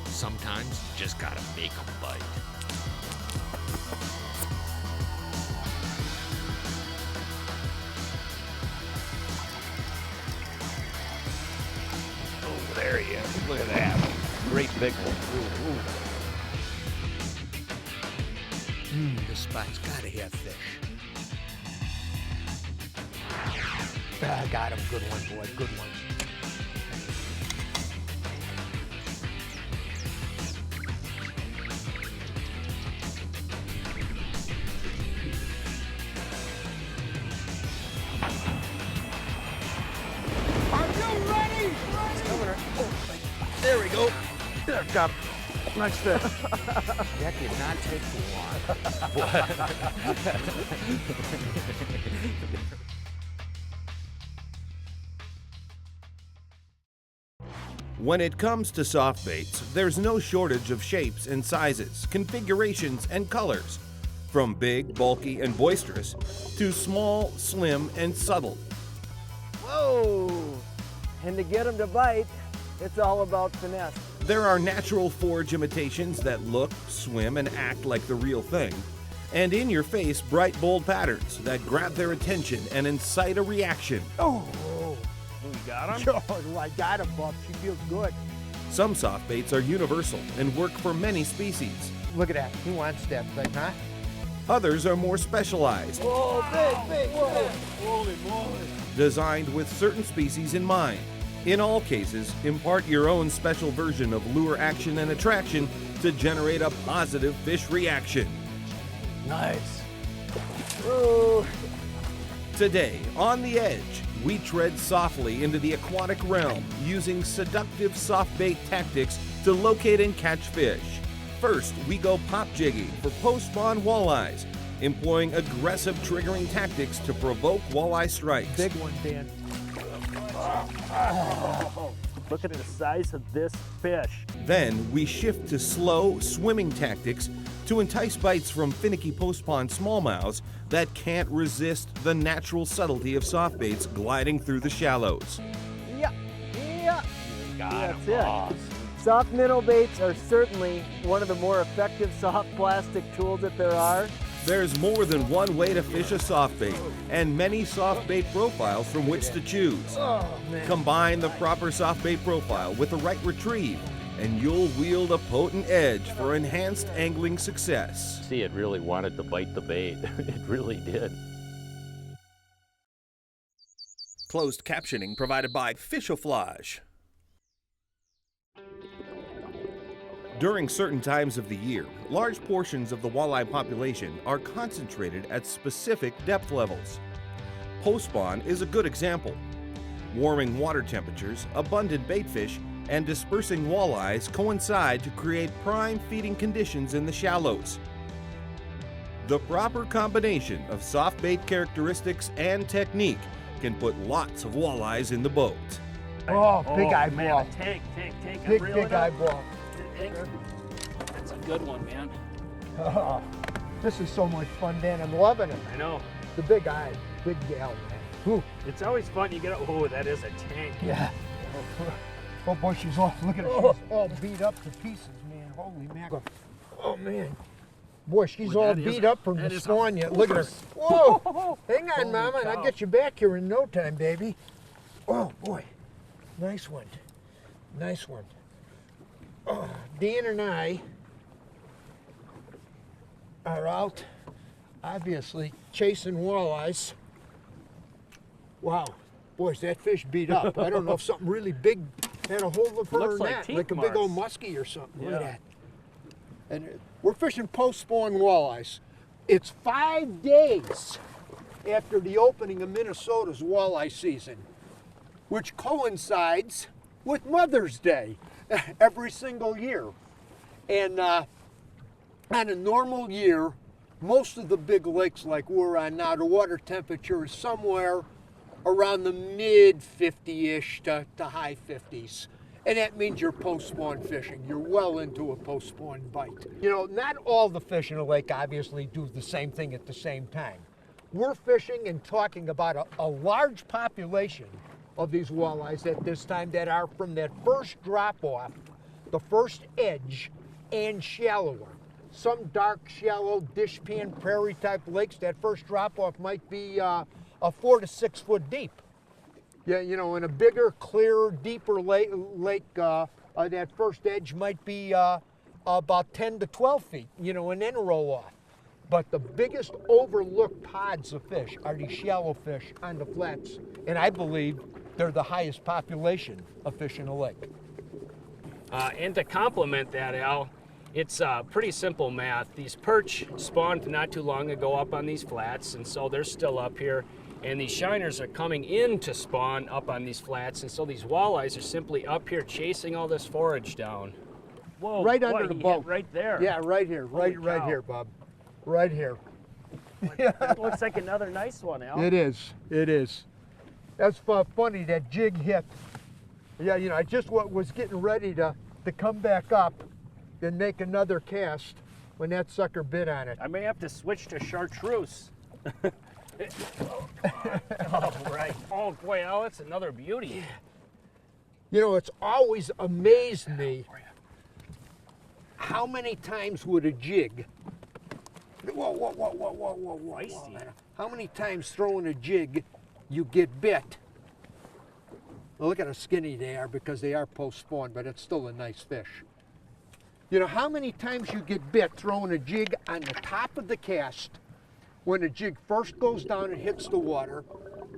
Sometimes you just gotta make them bite. Oh, there he is. Look at that. Great big one. This spot's gotta have fish. Got him. Good one, boy. Good one. There we go. There, got him. Nice fish. That did not take too long. When it comes to soft baits, there's no shortage of shapes and sizes, configurations and colors, from big, bulky and boisterous to small, slim and subtle. Whoa! And to get them to bite, it's all about finesse. There are natural forage imitations that look, swim and act like the real thing, and in-your-face bright, bold patterns that grab their attention and incite a reaction. Oh, We got him. oh, I got him, Bob. She feels good. Some soft baits are universal and work for many species. Look at that. He wants that thing, huh? Others are more specialized, Whoa, big. Holy moly. designed with certain species in mind. In all cases, impart your own special version of lure action and attraction to generate a positive fish reaction. Nice. Whoa. Today, on The Edge, we tread softly into the aquatic realm using seductive soft bait tactics to locate and catch fish. First, we go pop jigging for post-spawn walleyes, employing aggressive triggering tactics to provoke walleye strikes. Big one, Dan. Look at the size of this fish. Then we shift to slow swimming tactics to entice bites from finicky post-spawn smallmouths that can't resist the natural subtlety of soft baits gliding through the shallows. Yeah. Got That's it. Soft minnow baits are certainly one of the more effective soft plastic tools that there are. There's more than one way to fish a soft bait, and many soft bait profiles from which to choose. Oh, man. Combine the proper soft bait profile with the right retrieve, and you'll wield a potent edge for enhanced angling success. See, it really wanted to bite the bait. It really did. Closed captioning provided by Fishoflage. During certain times of the year, large portions of the walleye population are concentrated at specific depth levels. Post-spawn is a good example. Warming water temperatures, abundant bait fish, and dispersing walleyes coincide to create prime feeding conditions in the shallows. The proper combination of soft bait characteristics and technique can put lots of walleyes in the boat. Oh, big man, eyeball. Tank. Big eyeball. That's a good one, man. Oh, this is so much fun, Dan. I'm loving it. I know. The big eye, big gal, man. Whew. It's always fun. You get a, oh, that is a tank. Yeah. Oh, boy, she's off. Look at her. She's all beat up to pieces, man. Holy mackerel. Oh, man. Boy, she's Boy, all that is beat a- up from that the is a spawn yet. Look at her. force. Whoa. Hang on, Holy Mama, and I'll cow. get you back here in no time, baby. Oh, boy. Nice one. Nice one. Oh, Dan and I are out, obviously, chasing walleyes. Wow. Boy, that fish beat up. I don't know if something really big had a hold of her Looks or like not. teeth Like a big old marks. muskie or something. Look Yeah. at that. And we're fishing post-spawn walleyes. It's 5 days after the opening of Minnesota's walleye season, which coincides with Mother's Day every single year. And on a normal year, most of the big lakes like we're on now, the water temperature is somewhere around the mid 50-ish to high 50s. And that means you're post-spawn fishing. You're well into a post-spawn bite. You know, not all the fish in a lake obviously do the same thing at the same time. We're fishing and talking about a large population of these walleyes at this time that are from that first drop-off, the first edge, and shallower. Some dark, shallow, dishpan, prairie-type lakes, that first drop-off might be a 4 to 6 foot deep. Yeah, you know, in a bigger, clearer, deeper lake, that first edge might be about 10 to 12 feet, you know, and then roll off. But the biggest overlooked pods of fish are these shallow fish on the flats, and I believe they're the highest population of fish in a lake. And to complement that, Al, it's pretty simple math. These perch spawned not too long ago up on these flats, and so they're still up here. And these shiners are coming in to spawn up on these flats, and so these walleyes are simply up here chasing all this forage down. Whoa, Right boy, under the he boat. hit right there. Yeah, right here, right cow. here, Bob. Right here. That looks like another nice one, Al. It is. That's funny, that jig hit. Yeah, you know, I just was getting ready to come back up and make another cast when that sucker bit on it. I may have to switch to chartreuse. Oh, right. Oh boy, Al, that's another beauty. You know, it's always amazed me how many times would a jig, whoa, how many times throwing a jig you get bit. Well, look at how skinny they are because they are post-spawn, but it's still a nice fish. You know how many times you get bit throwing a jig on the top of the cast when the jig first goes down and hits the water,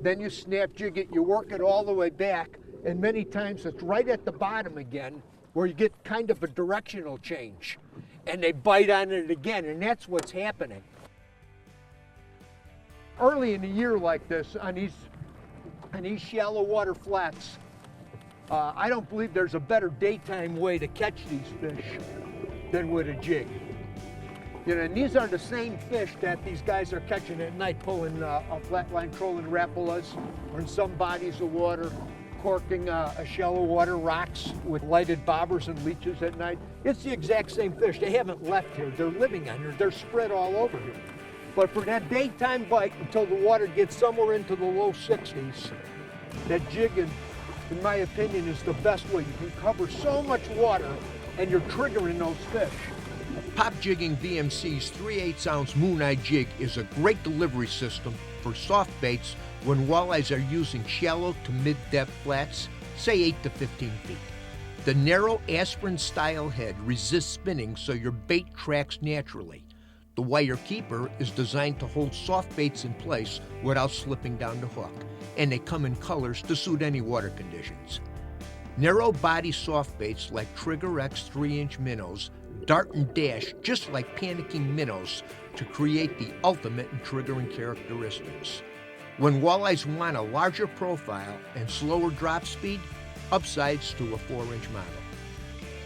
then you snap jig it, you work it all the way back, and many times it's right at the bottom again where you get kind of a directional change, and they bite on it again, and that's what's happening. Early in the year like this, on these shallow water flats, I don't believe there's a better daytime way to catch these fish than with a jig. You know, and these are the same fish that these guys are catching at night, pulling a flatline trolling rapalas, or in some bodies of water, corking a shallow water rocks with lighted bobbers and leeches at night. It's the exact same fish. They haven't left here. They're living on here. They're spread all over here. But for that daytime bite, until the water gets somewhere into the low 60s, that jigging, in my opinion, is the best way. You can cover so much water and you're triggering those fish. Pop Jigging VMC's 3/8 ounce Moon Eye jig is a great delivery system for soft baits when walleyes are using shallow to mid-depth flats, say 8 to 15 feet. The narrow aspirin style head resists spinning so your bait tracks naturally. The wire keeper is designed to hold soft baits in place without slipping down the hook, and they come in colors to suit any water conditions. Narrow body soft baits like Trigger X 3-inch minnows dart and dash just like panicking minnows to create the ultimate in triggering characteristics. When walleyes want a larger profile and slower drop speed, upsides to a 4-inch model.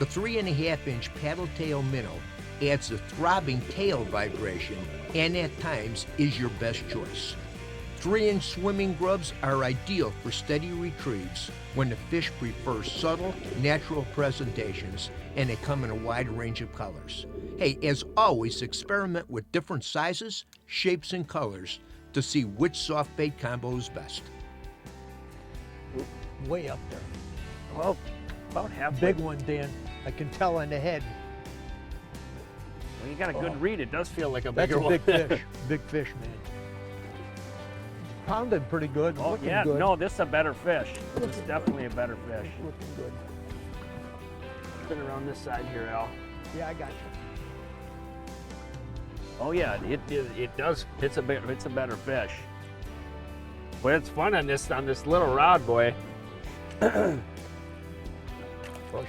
The 3.5-inch paddle tail minnow adds a throbbing tail vibration and at times is your best choice. 3-inch swimming grubs are ideal for steady retrieves when the fish prefer subtle, natural presentations, and they come in a wide range of colors. Hey, as always, experiment with different sizes, shapes, and colors to see which soft bait combo is best. Way up there. Well, about halfway. Big one, Dan. I can tell on the head. When you got a good read, it does feel like a That's bigger a one. big fish. Big fish, man. Pounded pretty good. Oh, Looking yeah, good. no, this is a better fish. This is definitely a better fish. Looking good. Spin around this side here, Al. Yeah, I got you. Oh yeah, it does. It's a better fish. Boy, it's fun on this little rod, boy. Oh,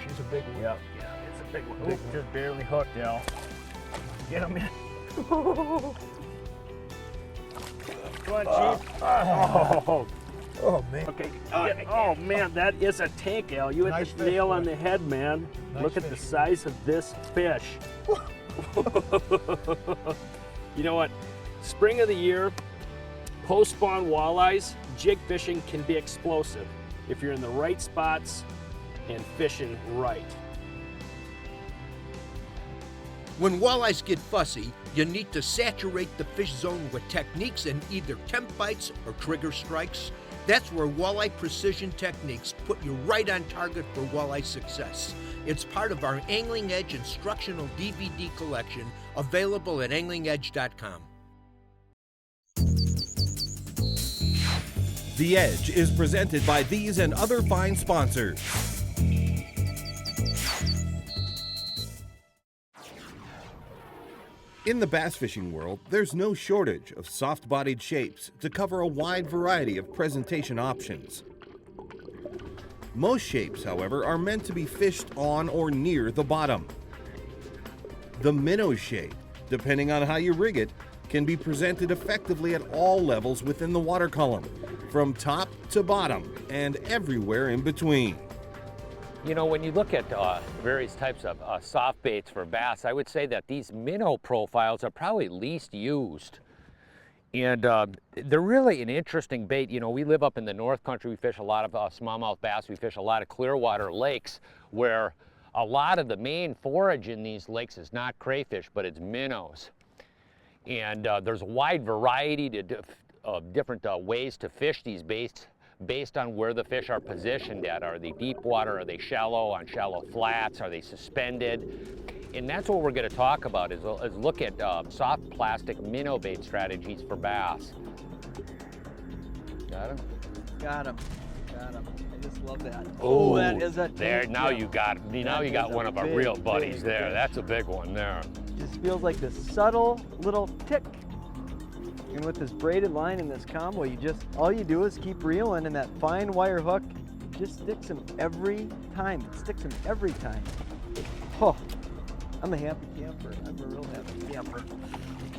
she's a big one. Yep. Yeah, it's a big one. Ooh, just barely hooked, Al. Get him in. Come on, Chief. Oh, man. Okay. Oh man, that is a tank, Al. You hit Nice the fish, nail boy. on the head, man. Nice Look at the fish. size of this fish. You know what? Spring of the year, post-spawn walleyes, jig fishing can be explosive if you're in the right spots and fishing right. When walleyes get fussy, you need to saturate the fish zone with techniques in either temp bites or trigger strikes. That's where Walleye Precision Techniques put you right on target for walleye success. It's part of our Angling Edge instructional DVD collection available at anglingedge.com. The Edge is presented by these and other fine sponsors. In the bass fishing world, there's no shortage of soft-bodied shapes to cover a wide variety of presentation options. Most shapes, however, are meant to be fished on or near the bottom. The minnow shape, depending on how you rig it, can be presented effectively at all levels within the water column, from top to bottom and everywhere in between. You know, when you look at various types of soft baits for bass, I would say that these minnow profiles are probably least used. And they're really an interesting bait. You know, we live up in the North Country. We fish a lot of smallmouth bass. We fish a lot of clear water lakes where a lot of the main forage in these lakes is not crayfish, but it's minnows. And there's a wide variety of different ways to fish these baits based on where the fish are positioned at. Are they deep water? Are they shallow, on shallow flats? Are they suspended? And that's what we're going to talk about is look at soft plastic minnow bait strategies for bass. Got him? Got him. Got him. I just love that. Oh, that is a there. Now you got one of our real buddies there. That's a big one there. Just feels like this subtle little tick. And with this braided line and this combo, all you do is keep reeling, and that fine wire hook just sticks him every time. It sticks him every time. Oh, I'm a happy camper. I'm a real happy camper.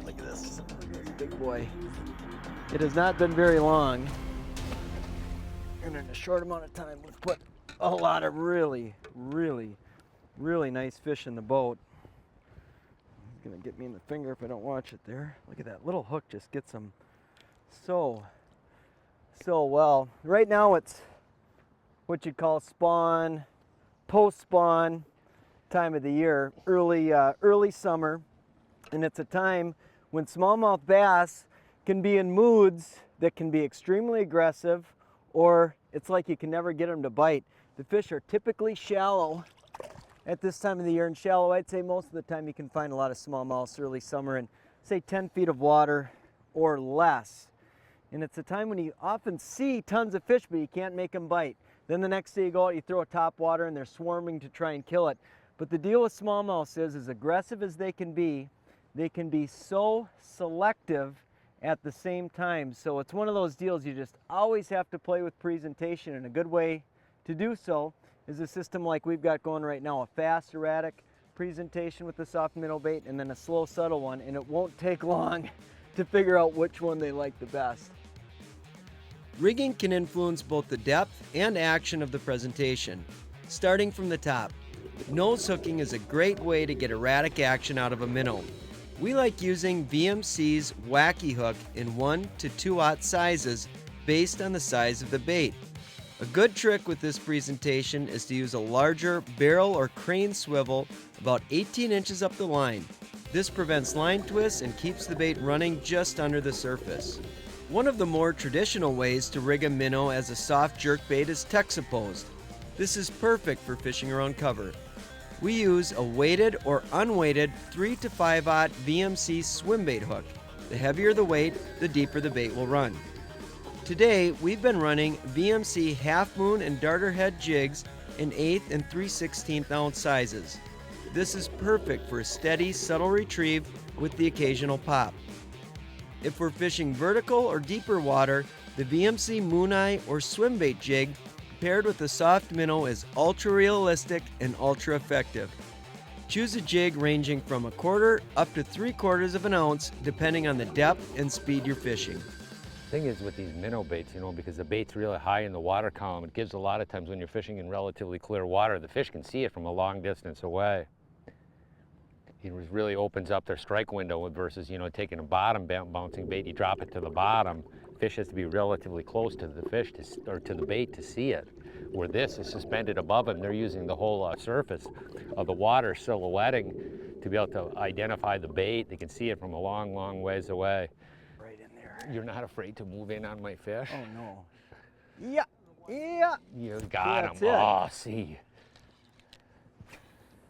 Look at this. Look at this big boy. It has not been very long, and in a short amount of time, we've put a lot of really, really, really nice fish in the boat. Gonna get me in the finger if I don't watch it there. Look at that little hook, just gets them so well. Right now it's what you'd call spawn, post-spawn time of the year, early summer, and it's a time when smallmouth bass can be in moods that can be extremely aggressive, or it's like you can never get them to bite. The fish are typically shallow at this time of the year, and shallow, I'd say most of the time you can find a lot of smallmouths early summer in, say, 10 feet of water or less. And it's a time when you often see tons of fish, but you can't make them bite. Then the next day you go out, you throw a top water, and they're swarming to try and kill it. But the deal with smallmouths is, as aggressive as they can be so selective at the same time. So it's one of those deals you just always have to play with presentation, and a good way to do so is a system like we've got going right now, a fast, erratic presentation with the soft minnow bait, and then a slow, subtle one, and it won't take long to figure out which one they like the best. Rigging can influence both the depth and action of the presentation. Starting from the top, nose hooking is a great way to get erratic action out of a minnow. We like using VMC's wacky hook in 1 to 2/0 sizes based on the size of the bait. A good trick with this presentation is to use a larger barrel or crane swivel about 18 inches up the line. This prevents line twists and keeps the bait running just under the surface. One of the more traditional ways to rig a minnow as a soft jerk bait is texaposed. This is perfect for fishing around cover. We use a weighted or unweighted 3 to 5/0 VMC swim bait hook. The heavier the weight, the deeper the bait will run. Today, we've been running VMC half moon and darter head jigs in 1/8 and 3/16 ounce sizes. This is perfect for a steady, subtle retrieve with the occasional pop. If we're fishing vertical or deeper water, the VMC moon eye or swim bait jig paired with the soft minnow is ultra realistic and ultra effective. Choose a jig ranging from 1/4 up to 3/4 of an ounce depending on the depth and speed you're fishing. Thing is with these minnow baits, you know, because the bait's really high in the water column, it gives a lot of times when you're fishing in relatively clear water, the fish can see it from a long distance away. It really opens up their strike window versus, taking a bottom bouncing bait. You drop it to the bottom. Fish has to be relatively close to the fish or to the bait to see it. Where this is suspended above them, they're using the whole surface of the water silhouetting to be able to identify the bait. They can see it from a long, long ways away. Right in there. You're not afraid to move in on my fish? Oh no. Yeah, yeah. You got him. That's it. Oh, see.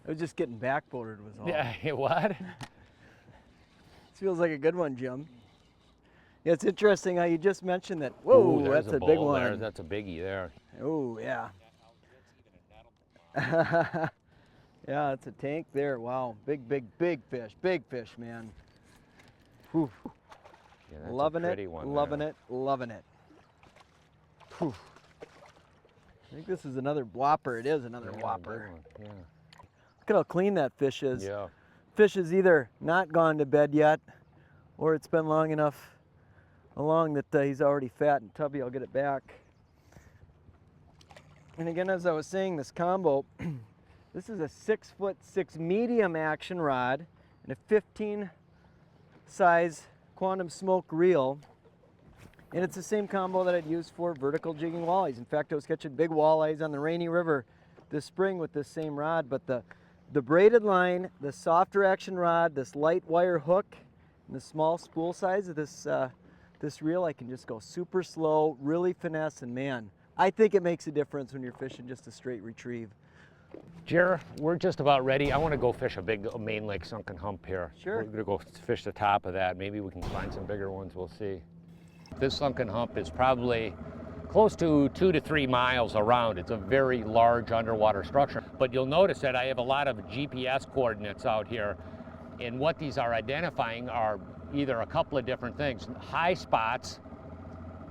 I was just getting backboarded was all. Yeah, what? This feels like a good one, Jim. Yeah, it's interesting how you just mentioned that. Whoa, Ooh, there's that's a big bull one. there. That's a biggie there. Oh, yeah. Yeah, it's a tank there. Wow, big fish, man. Whew. Yeah, that's Loving a pretty it, one loving there. it, loving it. Whew. I think this is another whopper. It is another Yeah, whopper. big one, Look at how clean that fish is. Yeah. Fish is either not gone to bed yet, or it's been long enough along that he's already fat and tubby. I'll get it back. And again, as I was saying, this combo, this is a 6'6" medium action rod and a 15 size quantum smoke reel. And it's the same combo that I'd use for vertical jigging walleyes. In fact, I was catching big walleyes on the Rainy River this spring with this same rod, but the braided line, the softer action rod, this light wire hook, and the small spool size of this reel, I can just go super slow, really finesse, and man, I think it makes a difference when you're fishing just a straight retrieve. Jer, we're just about ready. I want to go fish a big main lake sunken hump here. Sure. We're going to go fish the top of that. Maybe we can find some bigger ones. We'll see. This sunken hump is probably close to 2 to 3 miles around. It's a very large underwater structure. But you'll notice that I have a lot of GPS coordinates out here. And what these are identifying are either a couple of different things. High spots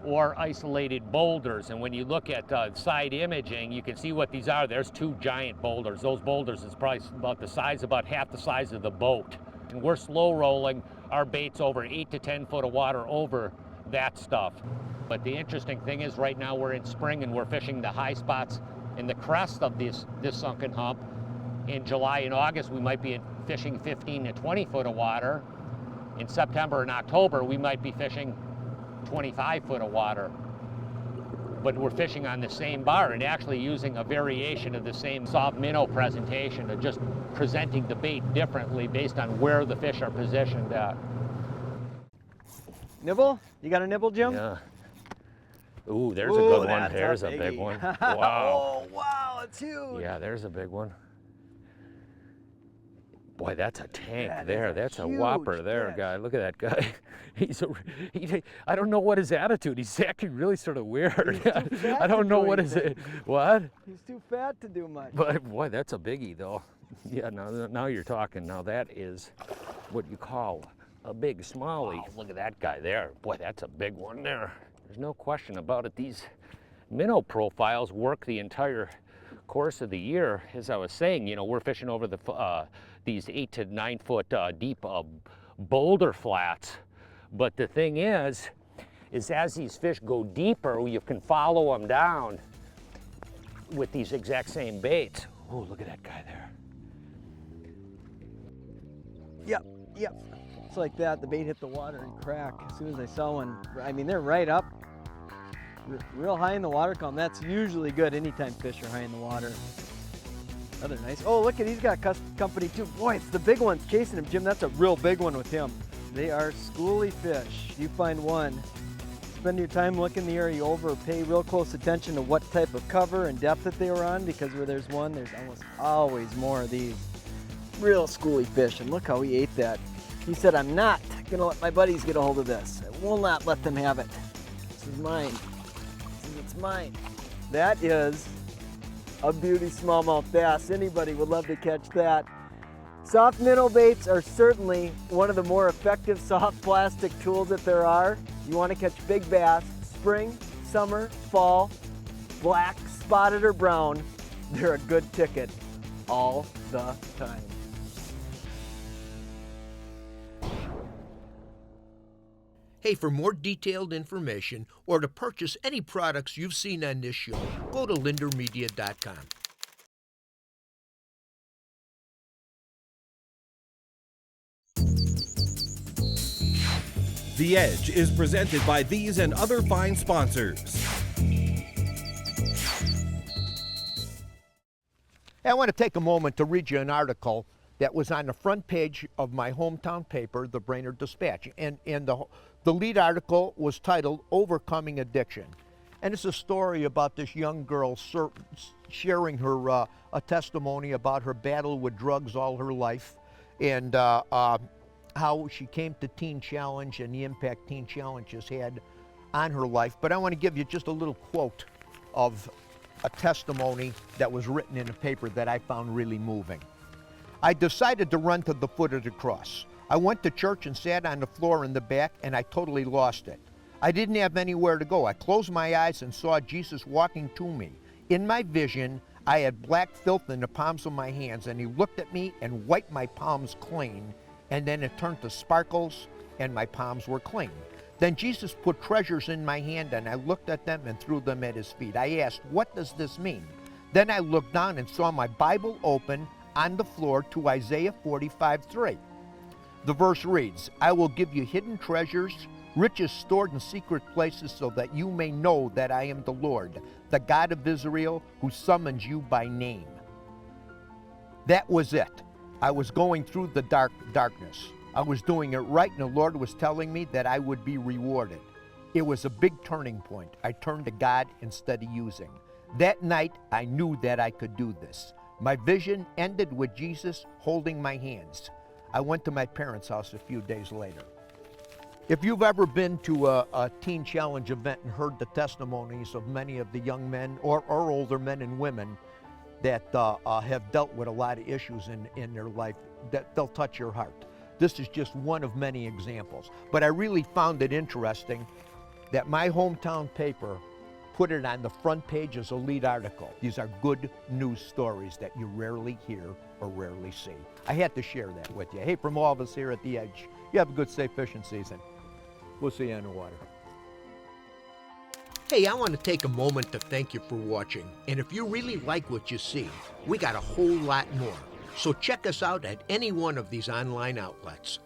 or isolated boulders. And when you look at side imaging, you can see what these are. There's 2 giant boulders. Those boulders is probably about half the size of the boat. And we're slow rolling our baits over 8 to 10 foot of water over that stuff. But the interesting thing is right now we're in spring and we're fishing the high spots in the crest of this sunken hump. In July and August, we might be fishing 15 to 20 foot of water. In September and October, we might be fishing 25 foot of water. But we're fishing on the same bar and actually using a variation of the same soft minnow presentation of just presenting the bait differently based on where the fish are positioned at. Nibble? You got a nibble, Jim? Yeah. Ooh, there's a Ooh, good one. that's a There's a biggie. big one. Wow. Oh, wow, it's huge. Yeah, there's a big one. Boy, that's a tank That is there. a That's a huge whopper there, fish. guy. Look at that guy. I don't know what his attitude. He's acting really sort of weird. He's too fat I don't to know do what is it. anything. What? He's too fat to do much. But boy, that's a biggie though. Yeah, now you're talking. Now that is what you call a big smallie. Wow, look at that guy there. Boy, that's a big one there. There's no question about it. These minnow profiles work the entire course of the year. As I was saying, we're fishing over these 8 to 9 foot deep boulder flats. But the thing is as these fish go deeper, you can follow them down with these exact same baits. Oh, look at that guy there. Yep. It's like that. The bait hit the water and crack. As soon as I saw one, I mean, they're right up, real high in the water column. That's usually good anytime fish are high in the water. Another nice. Oh, look at, he's got company too. Boy, it's the big ones chasing him, Jim. That's a real big one with him. They are schooly fish. You find one, spend your time looking the area over, pay real close attention to what type of cover and depth that they were on, because where there's one, there's almost always more of these. Real schooly fish, and look how he ate that. He said, I'm not gonna let my buddies get a hold of this. I will not let them have it. This is mine. It's mine. That is a beauty smallmouth bass. Anybody would love to catch that. Soft minnow baits are certainly one of the more effective soft plastic tools that there are. You want to catch big bass, spring, summer, fall, black, spotted, or brown, they're a good ticket all the time. Hey, for more detailed information or to purchase any products you've seen on this show, go to lindermedia.com. The Edge is presented by these and other fine sponsors. I want to take a moment to read you an article that was on the front page of my hometown paper, the Brainerd Dispatch. And the lead article was titled Overcoming Addiction. And it's a story about this young girl sharing her a testimony about her battle with drugs all her life, and how she came to Teen Challenge and the impact Teen Challenge has had on her life. But I want to give you just a little quote of a testimony that was written in a paper that I found really moving. I decided to run to the foot of the cross. I went to church and sat on the floor in the back, and I totally lost it. I didn't have anywhere to go. I closed my eyes and saw Jesus walking to me. In my vision, I had black filth in the palms of my hands, and he looked at me and wiped my palms clean, and then it turned to sparkles, and my palms were clean. Then Jesus put treasures in my hand, and I looked at them and threw them at his feet. I asked, what does this mean? Then I looked down and saw my Bible open on the floor to Isaiah 45:3. The verse reads, I will give you hidden treasures, riches stored in secret places, so that you may know that I am the Lord, the God of Israel, who summons you by name. That was it. I was going through the darkness. I was doing it right, and the Lord was telling me that I would be rewarded. It was a big turning point. I turned to God instead of using. That night, I knew that I could do this. My vision ended with Jesus holding my hands. I went to my parents' house a few days later. If you've ever been to a Teen Challenge event and heard the testimonies of many of the young men or older men and women that have dealt with a lot of issues in their life, that they'll touch your heart. This is just one of many examples. But I really found it interesting that my hometown paper put it on the front page as a lead article. These are good news stories that you rarely hear or rarely see. I had to share that with you. Hey, from all of us here at The Edge, you have a good, safe fishing season. We'll see you on the water. Hey, I want to take a moment to thank you for watching. And if you really like what you see, we got a whole lot more. So check us out at any one of these online outlets.